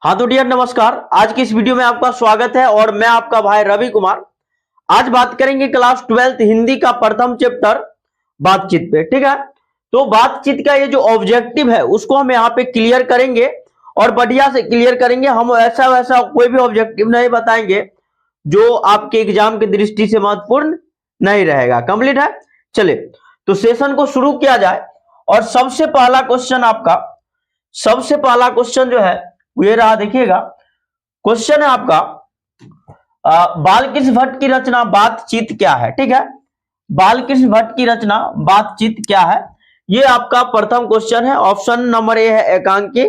हाँ तो डियर नमस्कार। आज की इस वीडियो में आपका स्वागत है और मैं आपका भाई रवि कुमार। आज बात करेंगे क्लास 12th हिंदी का प्रथम चैप्टर बातचीत पे। ठीक है, तो बातचीत का ये जो ऑब्जेक्टिव है उसको हम यहाँ पे क्लियर करेंगे और बढ़िया से क्लियर करेंगे। हम ऐसा वैसा कोई भी ऑब्जेक्टिव नहीं बताएंगे जो आपके एग्जाम की दृष्टि से महत्वपूर्ण नहीं रहेगा। कंप्लीट है। चलिए तो सेशन को शुरू किया जाए और सबसे पहला क्वेश्चन जो है ये रहा। देखिएगा, क्वेश्चन है आपका बालकृष्ण भट्ट की रचना बातचीत क्या है। ठीक है, बालकृष्ण भट्ट की रचना बातचीत क्या है, ये आपका प्रथम क्वेश्चन है। ऑप्शन नंबर ए है एकांकी,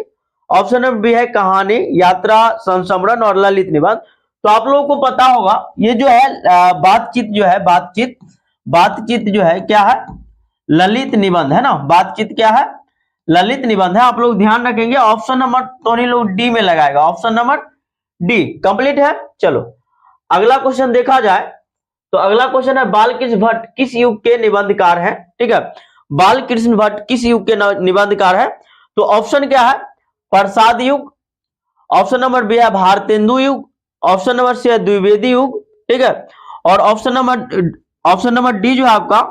ऑप्शन नंबर बी है कहानी, यात्रा, संस्मरण और ललित निबंध। तो आप लोगों को पता होगा ये जो है बातचीत जो है क्या है, ललित निबंध है ना। बातचीत क्या है, ललित निबंध है। आप लोग ध्यान रखेंगे, ऑप्शन नंबर तो नहीं लोग डी में लगाएगा, ऑप्शन नंबर डी कंप्लीट है। चलो अगला क्वेश्चन देखा जाए तो अगला क्वेश्चन है बालकृष्ण भट्ट किस युग के निबंधकार हैं। ठीक है, बालकृष्ण भट्ट किस युग के निबंधकार है। तो ऑप्शन क्या है, प्रसाद युग, ऑप्शन नंबर बी है भारतेंदु युग, ऑप्शन नंबर सी है द्विवेदी युग। ठीक है, और ऑप्शन नंबर डी जो है आपका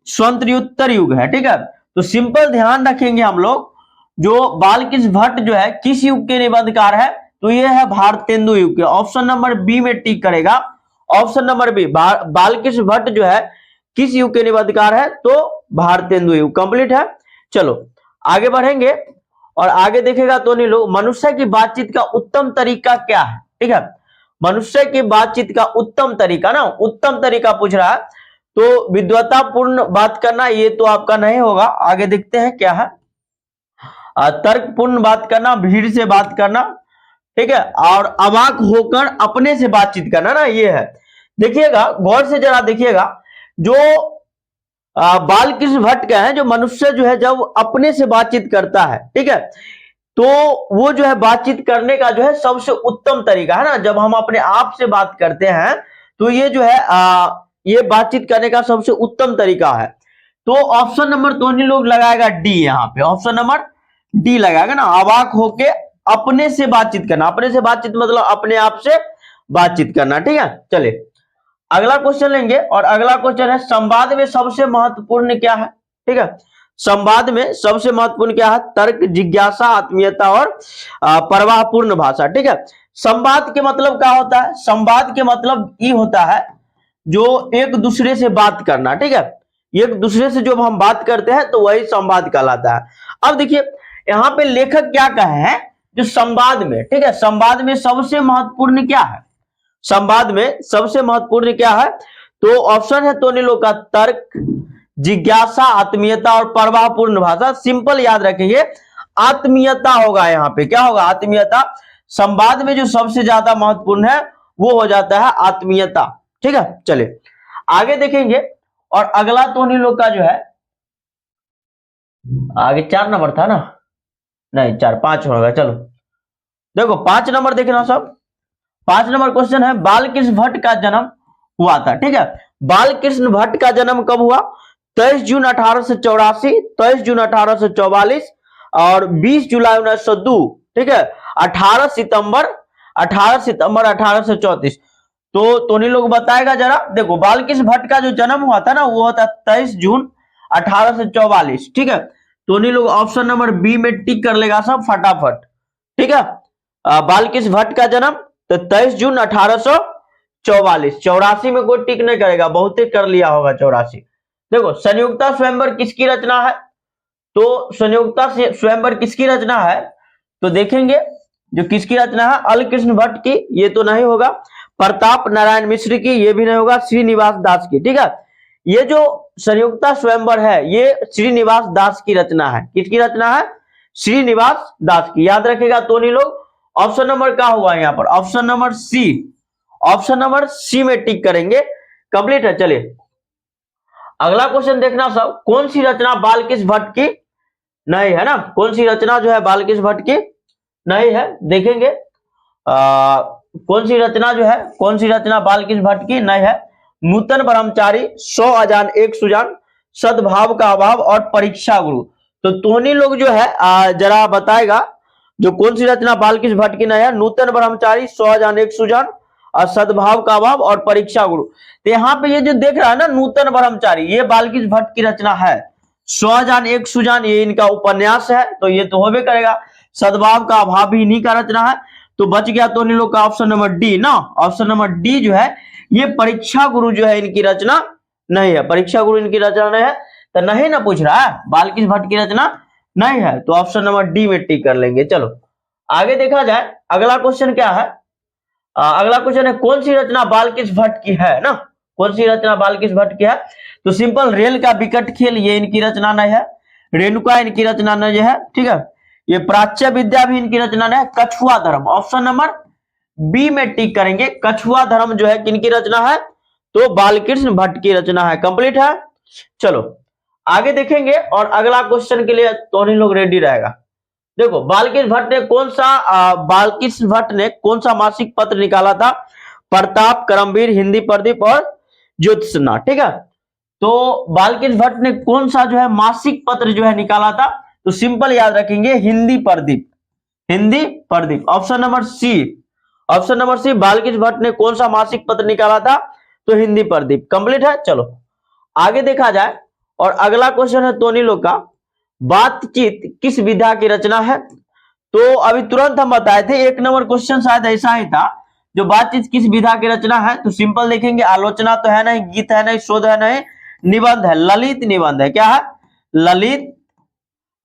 स्वतंत्रोत्तर युग है। ठीक है, तो सिंपल ध्यान रखेंगे हम लोग, जो बालकृष्ण भट्ट जो है किस युग के निबंधकार है, तो ये है भारतेंदु युग के। ऑप्शन नंबर बी में टिक करेगा, option number B. Balkrishna Bhatt जो है किस युग के निबंधकार है, तो भारतेंदु युग कंप्लीट है। चलो आगे बढ़ेंगे और आगे देखेगा तो नहीं लोग, मनुष्य की बातचीत का उत्तम तरीका क्या है। ठीक है, मनुष्य की बातचीत का उत्तम तरीका ना, उत्तम तरीका पूछ रहा है, तो विद्वतापूर्ण बात करना ये तो आपका नहीं होगा। आगे देखते हैं क्या है, तर्कपूर्ण बात करना, भीड़ से बात करना। ठीक है, और अवाक होकर अपने से बातचीत करना ना, ये है। देखिएगा गौर से जरा देखिएगा, जो बालकृष्ण भट्ट का है, जो मनुष्य जो है जब अपने से बातचीत करता है, ठीक है, तो वो जो है बातचीत करने का जो है सबसे उत्तम तरीका है ना। जब हम अपने आप से बात करते हैं तो ये जो है ये बातचीत करने का सबसे उत्तम तरीका है। तो ऑप्शन नंबर तो नहीं लोग लगाएगा डी, यहाँ पे ऑप्शन नंबर डी लगाएगा ना, अवाक होके अपने से बातचीत करना। अपने से बातचीत मतलब अपने आप से बातचीत करना। ठीक है, चलिए अगला क्वेश्चन लेंगे और अगला क्वेश्चन है संवाद में सबसे महत्वपूर्ण क्या है। ठीक है, संवाद में सबसे महत्वपूर्ण क्या है, तर्क, जिज्ञासा, आत्मीयता और प्रवाहपूर्ण भाषा। ठीक है, संवाद के मतलब क्या होता है, संवाद के मतलब ये होता है जो एक दूसरे से बात करना। ठीक है, एक दूसरे से जब हम बात करते हैं तो वही संवाद कहलाता है। अब देखिए यहाँ पे लेखक क्या कहे हैं, जो संवाद में, ठीक है, संवाद में सबसे महत्वपूर्ण क्या है, संवाद में सबसे महत्वपूर्ण क्या है, तो ऑप्शन है तो नीलो का तर्क, जिज्ञासा, आत्मीयता और प्रवाहपूर्ण भाषा। सिंपल याद रखेंगे, आत्मीयता होगा यहाँ पे। क्या होगा, आत्मीयता। संवाद में जो सबसे ज्यादा महत्वपूर्ण है वो हो जाता है आत्मीयता। ठीक है, चलिए आगे देखेंगे और अगला तो नहीं लोग का जो है, आगे 4 नंबर था ना, नहीं 4 5 होगा। चलो देखो 5 नंबर देखना सब। 5 नंबर क्वेश्चन है बालकृष्ण भट्ट का जन्म हुआ था। ठीक है, बालकृष्ण भट्ट का जन्म कब हुआ, 23 जून 1884, 23 जून 1844 और 20 जुलाई 1902। ठीक है, 18 सितंबर 1834। तो तोनी लोग बताएगा जरा। देखो बालकृष्ण भट्ट का जो जन्म हुआ था ना, वो होता 23 जून 1844। ठीक है, तोनी लोग ऑप्शन नंबर बी में टिक कर लेगा सब फटाफट। ठीक है, बालकृष्ण भट्ट का जन्म तो 23 जून 1844। 84 में कोई टिक नहीं करेगा, बहुत ही कर लिया होगा 84। देखो संयुक्ता स्वयंवर किसकी रचना है, तो संयुक्ता स्वयंवर किसकी रचना है, तो देखेंगे जो किसकी रचना है, अलकृष्ण भट्ट की, ये तो नहीं होगा। प्रताप नारायण मिश्र की, ये भी नहीं होगा। श्रीनिवास दास की। ठीक है, ये जो संयुक्ता स्वयंवर है ये श्रीनिवास दास की रचना है। किसकी रचना है, श्रीनिवास दास की। याद रखेगा तो नहीं लोग, ऑप्शन नंबर क्या हुआ यहाँ पर, option number C, option number C में टिक करेंगे। कंप्लीट है। चलिए अगला क्वेश्चन देखना सब, कौन सी रचना बालकृष्ण भट्ट की नहीं है ना, कौन सी रचना जो है बालकृष्ण भट्ट की नहीं है, देखेंगे कौन सी रचना जो है, कौन सी रचना बालकृष्ण भट्ट की नहीं है। नूतन ब्रह्मचारी, 100 अजान एक सुजान, सद्भाव का अभाव और परीक्षा गुरु। तो तोनी लोग जो है जरा बताएगा जो कौन सी रचना बालकृष्ण भट्ट की नहीं है? नूतन ब्रह्मचारी, 100 सुजान और सद्भाव का अभाव और परीक्षा गुरु। तो यहाँ पे ये जो देख रहा है ना नूतन ब्रह्मचारी, ये बालकृष्ण भट्ट की रचना है। 100 सुजान ये इनका उपन्यास है, तो ये तो होबे करेगा। सद्भाव का अभाव भी इन्हीं का रचना है। तो बच गया तो इन लोग का ऑप्शन नंबर डी ना। ऑप्शन नंबर डी जो है ये परीक्षा गुरु जो है इनकी रचना नहीं है। परीक्षा गुरु इनकी रचना नहीं है, तो नहीं ना पूछ रहा है, बालकृष्ण भट्ट की रचना नहीं है, तो ऑप्शन नंबर डी में टिक कर लेंगे। चलो आगे देखा जाए, अगला क्वेश्चन क्या है? अगला क्वेश्चन है कौन सी रचना बालकृष्ण भट्ट की है ना? कौन सी रचना बालकृष्ण भट्ट की है? तो सिंपल, रेल का विकट खेल ये इनकी रचना नहीं है। रेणुका इनकी रचना नहीं है, ठीक है। ये प्राच्य विद्या भी इनकी रचना नहीं है। कछुआ धर्म, ऑप्शन नंबर बी में टिक करेंगे। कछुआ धर्म जो है किनकी रचना है? तो बालकृष्ण भट्ट की रचना है। कंप्लीट है। चलो आगे देखेंगे, और अगला क्वेश्चन के लिए तो लोग रेडी रहेगा। देखो बालकृष्ण भट्ट ने कौन सा मासिक पत्र निकाला था? प्रताप, करमवीर, हिंदी प्रदीप और ज्योत्सना, ठीक है। तो बालकृष्ण भट्ट ने कौन सा जो है मासिक पत्र जो है निकाला था? तो सिंपल याद रखेंगे, Hindi Pradeep. Hindi Pradeep, option number C. Option number C, Balkrishna Bhatt ने कौन सा मासिक पत्र निकाला था? तो हिंदी प्रदीप। कंप्लीट है। चलो आगे देखा जाए, और अगला क्वेश्चन है तोनी लोग का, बातचीत किस विधा की रचना है? तो अभी तुरंत हम बताए थे, एक नंबर क्वेश्चन शायद ऐसा ही था, जो बातचीत किस विधा की रचना है। तो सिंपल देखेंगे, आलोचना तो है नहीं, गीत है नहीं, शोध है नहीं, निबंध है, ललित निबंध है। क्या है?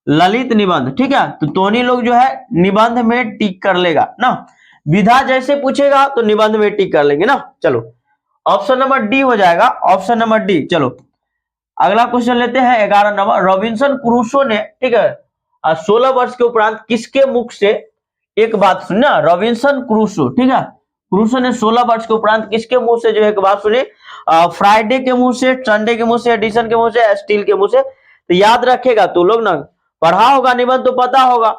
ललित निबंध, ठीक है। तो तोनी लोग जो है निबंध में टिक कर लेगा ना। विधा जैसे पूछेगा तो निबंध में टिक कर लेंगे ना। चलो ऑप्शन नंबर डी हो जाएगा, ऑप्शन नंबर डी। चलो अगला क्वेश्चन लेते हैं 11 नंबर। रॉबिन्सन क्रूसो ने, ठीक है, 16 वर्ष के उपरांत किसके मुख से एक बात सुनी ना? रॉबिन्सन क्रूसो, ठीक है, क्रूसो ने 16 वर्ष के उपरांत किसके मुंह से जो है एक बात सुनी? फ्राइडे के मुंह से, संडे के मुंह से, एडिसन के मुंह से, स्टील के मुंह से। तो याद रखेगा, तू लोग ना पढ़ा होगा निबंध तो पता होगा,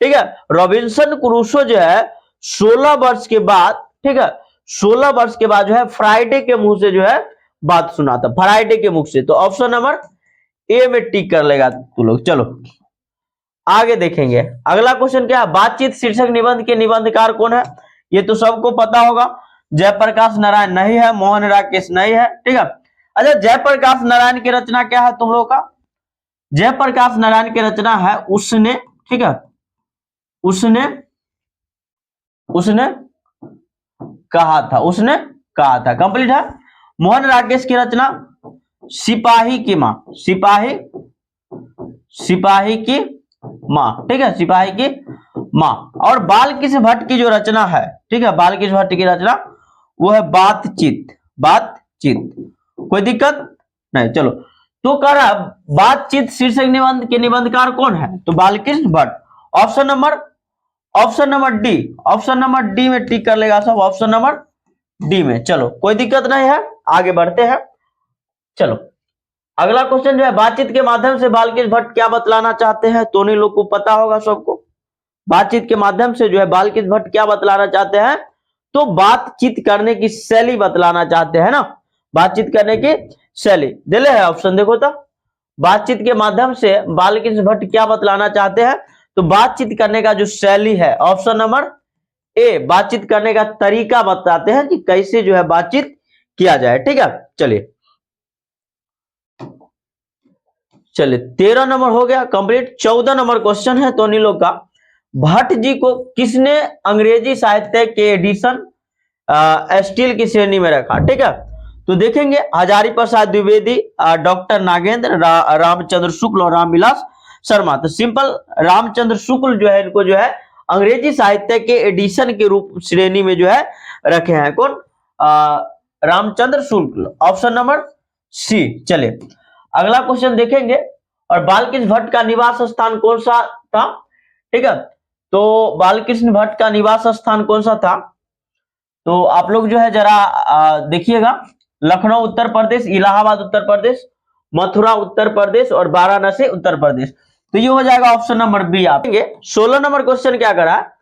ठीक है। रॉबिन्सन क्रूसो जो है 16 वर्ष के बाद, ठीक है, 16 वर्ष के बाद जो है फ्राइडे के मुंह से जो है बात सुना था, फ्राइडे के मुख से। तो ऑप्शन नंबर ए में टिक कर लेगा तू लोग। चलो आगे देखेंगे, अगला क्वेश्चन क्या है? बातचीत शीर्षक निबंध के निबंधकार कौन है? ये तो सबको पता होगा, जयप्रकाश नारायण नहीं है, मोहन राकेश नहीं है, ठीक है। अच्छा, जयप्रकाश नारायण की रचना क्या है तुम लोग का? जयप्रकाश नारायण की रचना है उसने, ठीक है, उसने कहा था, उसने कहा था। कंप्लीट है। मोहन राकेश की रचना सिपाही की मां, सिपाही की मां, ठीक है, सिपाही की मां। और बालकृष्ण भट्ट की जो रचना है, ठीक है, बालकृष्ण भट्ट की रचना वो है बातचीत। कोई दिक्कत नहीं। चलो तो कह रहा बातचीत शीर्षक निबंध के निबंधकार कौन है? तो Balkrishna Bhatt. Option number D, option number D में टिक कर लेगा सब, ऑप्शन नंबर डी में। चलो कोई दिक्कत नहीं है, आगे बढ़ते हैं। चलो अगला क्वेश्चन जो है, बातचीत के माध्यम से बालकृष्ण भट्ट क्या बतलाना चाहते हैं? तो लोग को पता होगा सबको, बातचीत के माध्यम से जो है बालकृष्ण भट्ट क्या बतलाना चाहते हैं? तो बातचीत करने की शैली बतलाना चाहते हैं ना, बातचीत करने की शैली। दिले है ऑप्शन, देखो तो, बातचीत के माध्यम से बालकृष्ण भट्ट क्या बतलाना चाहते हैं? तो बातचीत करने का जो शैली है, ऑप्शन नंबर ए, बातचीत करने का तरीका बताते हैं कि कैसे जो है बातचीत किया जाए, ठीक है। चलिए 13 नंबर हो गया कंप्लीट। 14 नंबर क्वेश्चन है तोनी लोग का, भट्ट जी को किसने अंग्रेजी साहित्य के एडिशन स्टील की श्रेणी में रखा? ठीक है, तो देखेंगे हजारी प्रसाद द्विवेदी, डॉक्टर नागेंद्र, रामचंद्र शुक्ल और रामविलास शर्मा। तो सिंपल, रामचंद्र शुक्ल जो है इनको जो है अंग्रेजी साहित्य के एडिशन के रूप श्रेणी में जो है रखे हैं। कौन? Ramchandra Shukla, option number C. चलिए अगला क्वेश्चन देखेंगे, और बालकृष्ण भट्ट का निवास स्थान कौन सा था? ठीक है, तो बालकृष्ण भट्ट का निवास स्थान कौन सा था? तो आप लोग जो है जरा देखिएगा, लखनऊ उत्तर प्रदेश, इलाहाबाद उत्तर प्रदेश, मथुरा उत्तर प्रदेश और वाराणसी उत्तर प्रदेश। तो ये हो जाएगा ऑप्शन नंबर बी। आप 16 नंबर क्वेश्चन क्या करा,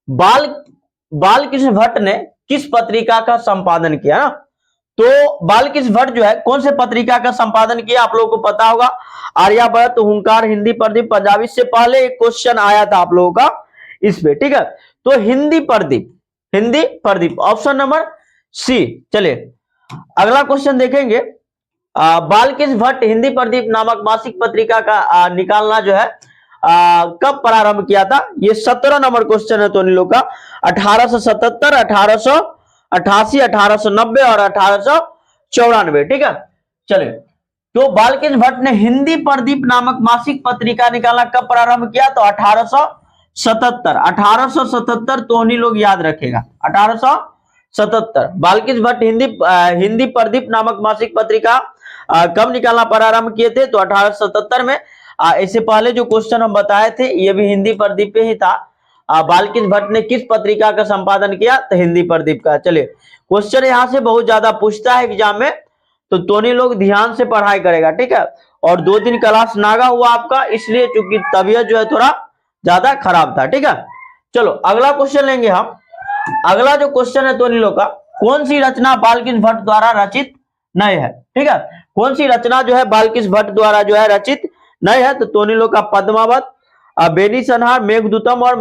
बालकृष्ण भट्ट ने किस पत्रिका का संपादन किया ना? तो बालकृष्ण भट्ट जो है कौन से पत्रिका का संपादन किया आप लोगों को पता होगा, आर्यावर्त, हुंकार, हिंदी प्रदीप, पंजाबी। से पहले एक क्वेश्चन आया था आप लोगों का इस पे, ठीक है। तो Hindi Pradeep, Hindi Pradeep, option number C. चलिए अगला क्वेश्चन देखेंगे। बालकृष्ण भट्ट हिंदी प्रदीप नामक मासिक पत्रिका का निकालना जो है कब प्रारंभ किया था? ये 17 नंबर क्वेश्चन है तो इन लोग का। 1877, 1888, 1890 और 1894, ठीक है। चलिए तो बालकृष्ण भट्ट ने हिंदी प्रदीप नामक मासिक पत्रिका निकालना कब प्रारंभ किया? तो 1877, 1877 तो उन्हीं लोग याद रखेगा। 1877 बालकृष्ण भट्ट हिंदी प्रदीप नामक मासिक पत्रिका कब निकालना प्रारंभ किए थे? तो 1877 में। इससे पहले जो क्वेश्चन हम बताए थे ये भी हिंदी प्रदीप पे ही था। बालकृष्ण भट्ट ने किस पत्रिका का संपादन किया? तो हिंदी प्रदीप का। चलिए क्वेश्चन यहाँ से बहुत ज्यादा पूछता है एग्जाम में, तो दोनों लोग ध्यान से पढ़ाई करेगा, ठीक है। और 2 दिन क्लास नागा हुआ आपका, इसलिए चूंकि तबीयत जो है थोड़ा ज्यादा खराब था, ठीक है। चलो अगला क्वेश्चन लेंगे हम। अगला जो क्वेश्चन है दोनों लोग का, कौन सी रचना बालकृष्ण भट्ट द्वारा रचित नहीं है? ठीक है, कौन सी रचना जो है बालकृष्ण भट्ट द्वारा जो है रचित नहीं है? तो दोनों लोग का पद्मावत, बेनीसंहार, मेघदूतम और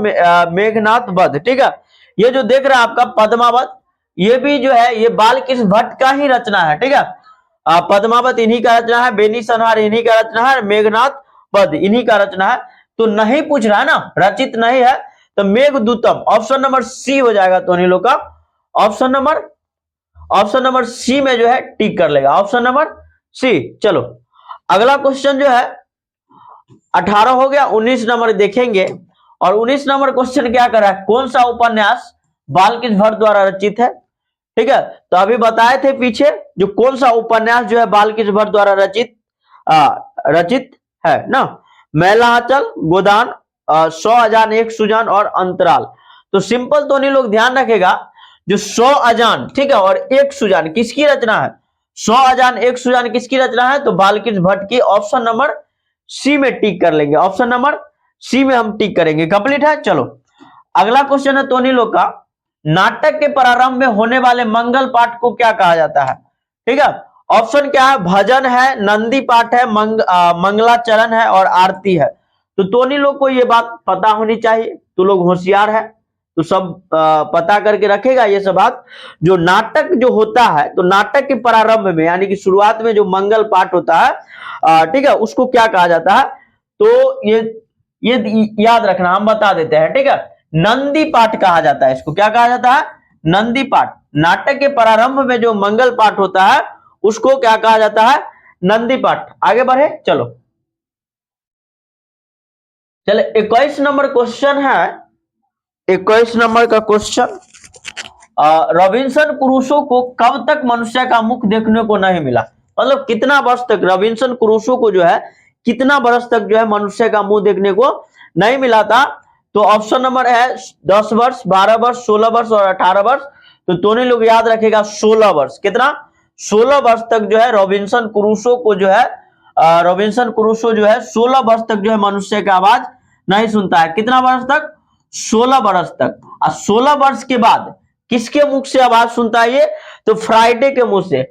मेघनाथ वध, ठीक है। ये जो देख रहे हैं आपका पद्मावत, ये भी जो है ये बालकृष्ण भट्ट का ही रचना है, ठीक है। पद्मावत इन्हीं का रचना है, बेनीसंहार इन्हीं का रचना है, मेघनाथ वध इन्हीं का रचना है। तो नहीं पूछ रहा है ना, रचित नहीं है, तो मेघदूतम ऑप्शन नंबर सी हो जाएगा तो इन लोग का। ऑप्शन नंबर सी में जो है टिक कर लेगा, ऑप्शन नंबर सी। चलो अगला क्वेश्चन जो है 18 हो गया, 19 नंबर देखेंगे। और 19 नंबर क्वेश्चन क्या कर रहा है? कौन सा उपन्यास बालकृष्ण भट्ट द्वारा रचित है? ठीक है, तो अभी बताए थे पीछे जो कौन सा उपन्यास जो है बालकृष्ण भट्ट द्वारा रचित है ना। मैलांचल, गोदान, 100 अजान, एक सुजान और अंतराल। तो सिंपल तो नहीं लोग ध्यान रखेगा, जो 100 अजान, ठीक है, और एक सुजान किसकी रचना है? 100 अजान एक सुजान किसकी रचना है? तो बालकृष्ण भट्ट की। ऑप्शन नंबर सी में टिक कर लेंगे, ऑप्शन नंबर सी में हम टिक करेंगे। कंप्लीट है। चलो अगला क्वेश्चन है तोनी लोग का, नाटक के प्रारंभ में होने वाले मंगल पाठ को क्या कहा जाता है? ठीक है, ऑप्शन क्या है? भजन है, नंदी पाठ है, मंगलाचरण है और आरती है। तो तोनी लोग को ये बात पता होनी चाहिए, तो लोग होशियार है तो सब पता करके रखेगा ये सब बात। जो नाटक जो होता है, तो नाटक के प्रारंभ में यानी कि शुरुआत में जो मंगल पाठ होता है, ठीक है, उसको क्या कहा जाता है? तो ये याद रखना, हम बता देते हैं, ठीक है। नंदी पाठ कहा जाता है इसको। क्या कहा जाता है? नंदी पाठ। नाटक के प्रारंभ में जो मंगल पाठ होता है उसको क्या कहा जाता है? नंदी पाठ। आगे बढ़े, चलो 21 नंबर क्वेश्चन है। 21 नंबर का क्वेश्चन, रॉबिन्सन क्रूसो को कब तक मनुष्य का मुख देखने को नहीं मिला? मतलब कितना वर्ष तक रॉबिन्सन क्रूसो को जो है कितना वर्ष तक जो है मनुष्य का मुंह देखने को नहीं मिला था? तो ऑप्शन नंबर है 10 वर्ष, 12 वर्ष, 16 वर्ष और 18 वर्ष। तो दोनों लोग याद रखेगा 16 वर्ष। कितना? 16 वर्ष तक जो है रॉबिन्सन क्रूसो को जो है रॉबिन्सन क्रूसो जो है 16 वर्ष तक जो है मनुष्य का आवाज नहीं सुनता है। कितना वर्ष तक? 16 वर्ष तक। और 16 वर्ष के बाद किसके मुख से आवाज सुनता है ये? तो फ्राइडे के मुंह से।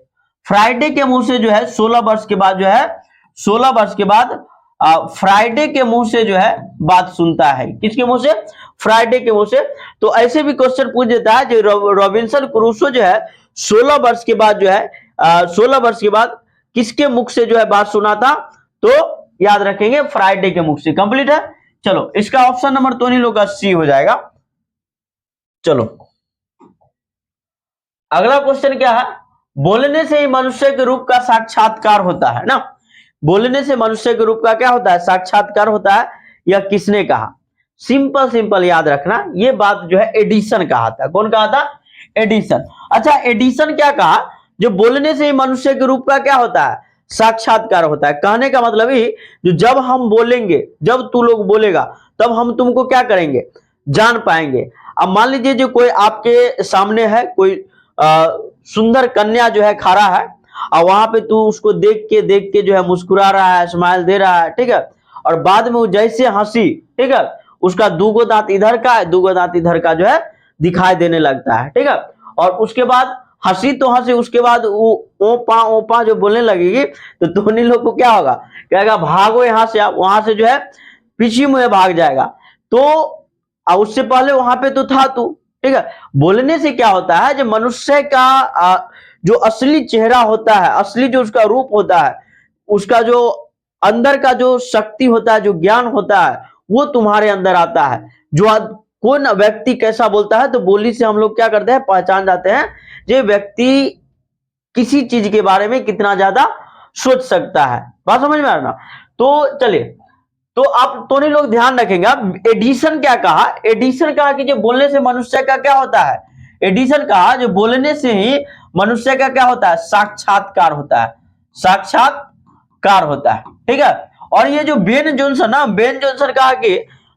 फ्राइडे के मुंह से जो है 16 वर्ष के बाद जो है 16 वर्ष के बाद फ्राइडे के मुंह से जो है बात सुनता है। किसके मुंह से? फ्राइडे के मुंह से। तो ऐसे भी क्वेश्चन पूछ देता है जो रॉबिन्सन क्रूसो जो है 16 वर्ष के बाद जो है 16 वर्ष के बाद किसके मुख से जो है बात सुना था? तो याद रखेंगे फ्राइडे के मुख से। कंप्लीट है। चलो इसका ऑप्शन नंबर तो नहीं लोग का सी हो जाएगा। चलो अगला क्वेश्चन क्या है? बोलने से ही मनुष्य के रूप का साक्षात्कार होता है ना। बोलने से मनुष्य के रूप का क्या होता है? साक्षात्कार होता है। यह किसने कहा? सिंपल याद रखना, यह बात जो है एडिसन कहा था। कौन कहा था? एडिसन। अच्छा, एडिसन क्या कहा? जो बोलने से ही मनुष्य के रूप का क्या होता है? साक्षात्कार होता है। कहने का मतलब ही जो जब हम बोलेंगे, जब तू लोग बोलेगा तब हम तुमको क्या करेंगे? जान पाएंगे। अब मान लीजिए जो कोई आपके सामने है, कोई सुंदर कन्या जो है खड़ा है और वहां पे तू उसको देख के जो है मुस्कुरा रहा है, स्माइल दे रहा है, ठीक है। और बाद में वो जैसे हंसी, ठीक है, उसका दूगो दांत इधर का है, दूगो दांत इधर का जो है दिखाई देने लगता है, ठीक है। और उसके बाद हंसी तो हंसी, उसके बाद ओपा ओपा जो बोलने लगेगी, तो दोनों लोग को क्या होगा? कहेगा भागो यहां से, आप वहां से जो है पीछे मुंह भाग जाएगा। तो और उससे पहले वहां पे तो था तू, ठीक है। बोलने से क्या होता है, जो मनुष्य का जो असली चेहरा होता है, असली जो उसका रूप होता है, उसका जो अंदर का जो शक्ति होता है, जो ज्ञान होता है, वो तुम्हारे अंदर आता है। जो कौन व्यक्ति कैसा बोलता है, तो बोली से हम लोग क्या करते हैं, पहचान जाते हैं ये व्यक्ति किसी चीज के बारे में कितना ज्यादा सोच सकता है। बात समझ में आ रहा ना। तो चलिए, तो आप दोनों लोग ध्यान रखेंगे। अब एडिशन क्या कहा, एडिशन कहा कि जो बोलने से मनुष्य का क्या होता है, एडिशन कहा जो बोलने से ही मनुष्य का क्या होता है, साक्षात्कार होता है, साक्षात्कार होता है, ठीक है। और ये जो बेन जॉनसन ना, बेन जॉनसन कहा कि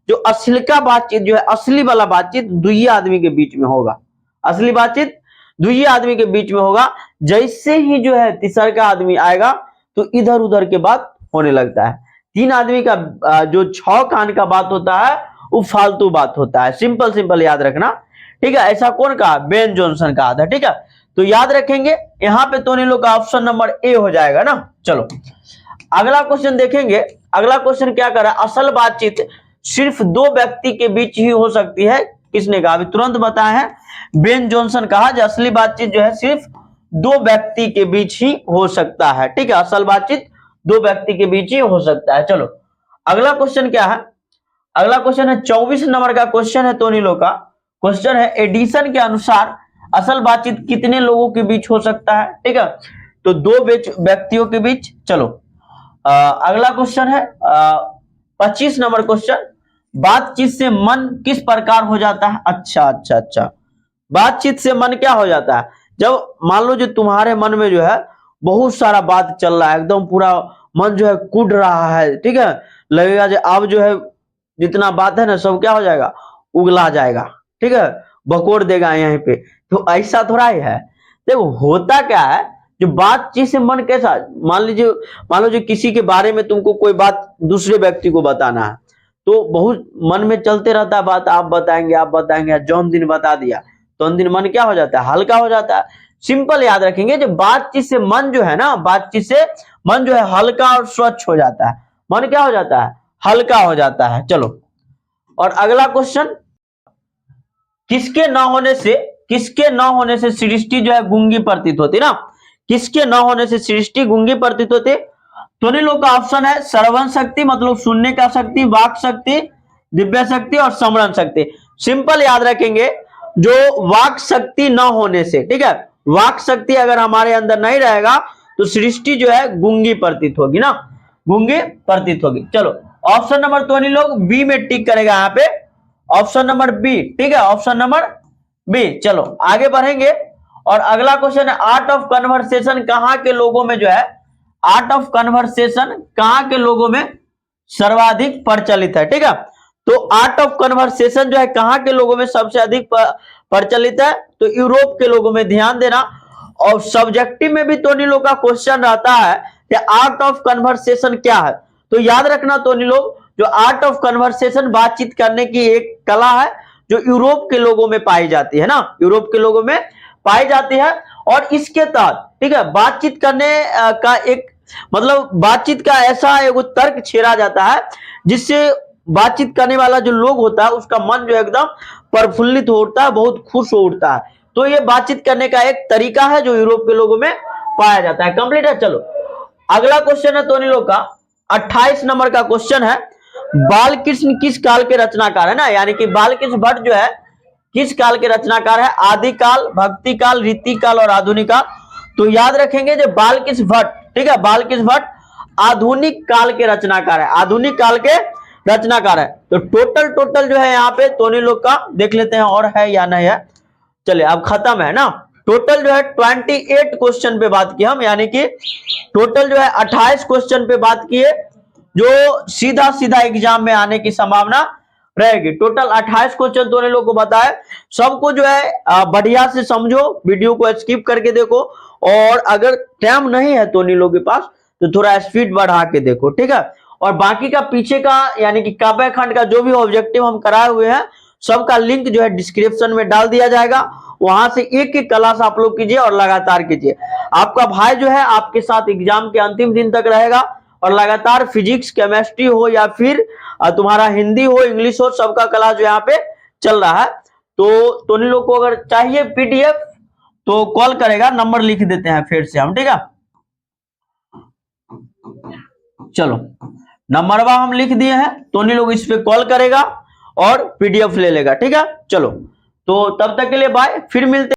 जो असली का बातचीत जो है, असली वाला बातचीत दुई आदमी के बीच में होगा, असली बातचीत दुई आदमी के बीच में होगा। जैसे ही जो है तीसरा का आदमी आएगा तो इधर उधर के बात होने लगता है। तीन आदमी का जो 6 कान का बात होता है वो फालतू बात होता है। सिंपल सिंपल याद रखना, ठीक है। ऐसा कौन कहा, बेन जॉनसन कहा था, ठीक है। तो याद रखेंगे, यहां पे तो लोग का ऑप्शन नंबर ए हो जाएगा ना। चलो अगला क्वेश्चन देखेंगे। अगला क्वेश्चन क्या कर रहा है, असल बातचीत सिर्फ 2 व्यक्ति के बीच ही हो सकती है। किसने कहा, अभी तुरंत बताया है, बेन जॉनसन कहा जो असली बातचीत जो है सिर्फ 2 व्यक्ति के बीच ही हो सकता है, ठीक है। असल बातचीत 2 व्यक्ति के बीच ही हो सकता है। चलो अगला क्वेश्चन क्या है, अगला क्वेश्चन है 24 नंबर का क्वेश्चन है तोनीलो का। क्वेश्चन है एडिशन के अनुसार असल बातचीत कितने लोगों के बीच हो सकता है, ठीक है। तो 2 व्यक्तियों के बीच। चलो अगला क्वेश्चन है 25 नंबर क्वेश्चन, बातचीत से मन किस प्रकार हो जाता है। अच्छा, बातचीत से मन क्या हो जाता है, जब मान लो जो तुम्हारे मन में जो है बहुत सारा बात चल रहा है, एकदम पूरा मन जो है कूद रहा है, ठीक है। लगेगा जो अब जो है जितना बात है ना सब क्या हो जाएगा, उगला जाएगा, ठीक है, बकोर देगा यहीं पे। तो ऐसा थोड़ा ही है। देखो होता क्या है, जो बातचीत से मन कैसा, मान लो जो किसी के बारे में तुमको कोई बात दूसरे व्यक्ति को बताना है, तो बहुत मन में चलते रहता है बात, आप बताएंगे, जौन दिन बता दिया तो उन दिन मन क्या हो जाता है, हल्का हो जाता है। सिंपल याद रखेंगे, जो बातचीत से मन जो है ना, बातचीत से मन जो है हल्का और स्वच्छ हो जाता है। मन क्या हो जाता है, हल्का हो जाता है। चलो और अगला क्वेश्चन, किसके न होने से सृष्टि जो है गूंगी प्रतीत होती ना, किसके न होने से सृष्टि गूंगी प्रतीत होती। तो इन लोग का ऑप्शन है श्रवण शक्ति मतलब सुनने का शक्ति, वाक शक्ति, दिव्य शक्ति और स्मरण शक्ति। सिंपल याद रखेंगे, जो वाक शक्ति न होने से, ठीक है, वाक शक्ति अगर हमारे अंदर नहीं रहेगा तो सृष्टि जो है गूंगी प्रतीत होगी ना, गूंगी प्रतीत होगी। चलो ऑप्शन नंबर तो नहीं लोग बी में टिक करेगा यहाँ पे, ऑप्शन नंबर बी, ठीक है, ऑप्शन नंबर बी। चलो आगे बढ़ेंगे और अगला क्वेश्चन है आर्ट ऑफ कन्वर्सेशन कहाँ के लोगों में जो है, आर्ट ऑफ कन्वर्सेशन कहाँ के लोगों में सर्वाधिक प्रचलित है, ठीक है। तो आर्ट ऑफ कन्वर्सेशन जो है कहाँ के लोगों में सबसे अधिक प्रचलित है, तो यूरोप के लोगों में। ध्यान देना, और सब्जेक्टिव में भी तोनी लोग का क्वेश्चन रहता है कि आर्ट ऑफ कन्वर्सेशन क्या है, तो याद रखना तोनी लोग, जो आर्ट ऑफ कन्वर्सेशन बातचीत करने की एक कला है जो यूरोप के लोगों में पाई जाती है ना, यूरोप के लोगों में पाई जाती है। और इसके तहत, ठीक है, बातचीत करने का एक मतलब बातचीत का ऐसा एक तर्क छेड़ा जाता है जिससे बातचीत करने वाला जो लोग होता है उसका मन जो एकदम प्रफुल्लित हो उठता है, बहुत खुश हो उठता है। तो ये बातचीत करने का एक तरीका है जो यूरोप के लोगों में पाया जाता है। कंप्लीट है। चलो अगला क्वेश्चन है तोनी लोग का 28 नंबर का क्वेश्चन है, बालकृष्ण किस काल के रचनाकार है ना, यानी कि बालकृष्ण भट्ट जो है किस काल के रचनाकार है, आदिकाल, भक्ति काल, रीति काल और आधुनिक काल। तो याद रखेंगे जो बालकृष्ण भट्ट, ठीक है, बालकृष्ण भट्ट आधुनिक काल के रचनाकार है, आधुनिक काल के रचनाकार है। तो टोटल जो है यहाँ पे तोनी लोग का देख लेते हैं और है या नहीं है। चलिए अब खत्म है ना, टोटल जो है 28 क्वेश्चन पे बात की हम, यानी कि टोटल जो है 28 क्वेश्चन पे बात किए जो सीधा एग्जाम में आने की संभावना रहेगी। टोटल 28 क्वेश्चन तोने लोग को बताए, सबको जो है बढ़िया से समझो, वीडियो को स्किप करके देखो, और अगर टाइम नहीं है तोनी लोग के पास तो थोड़ा स्पीड बढ़ा के देखो, ठीक है। और बाकी का पीछे का यानी कि काव्य खंड का जो भी ऑब्जेक्टिव हम कराए हुए हैं सबका लिंक जो है डिस्क्रिप्शन में डाल दिया जाएगा, वहां से एक एक क्लास आप लोग कीजिए और लगातार कीजिए। आपका भाई जो है आपके साथ एग्जाम के अंतिम दिन तक रहेगा और लगातार फिजिक्स, केमिस्ट्री हो या फिर तुम्हारा हिंदी हो, इंग्लिश हो, सबका क्लास जो यहाँ पे चल रहा है, तो तोनी लोग को अगर चाहिए पीडीएफ तो कॉल करेगा, नंबर लिख देते हैं फिर से हम, ठीक है। चलो नंबरवा हम लिख दिए हैं, तोनी लोग इस पे कॉल करेगा और पीडीएफ ले लेगा, ठीक है। चलो तो तब तक के लिए बाय, फिर मिलते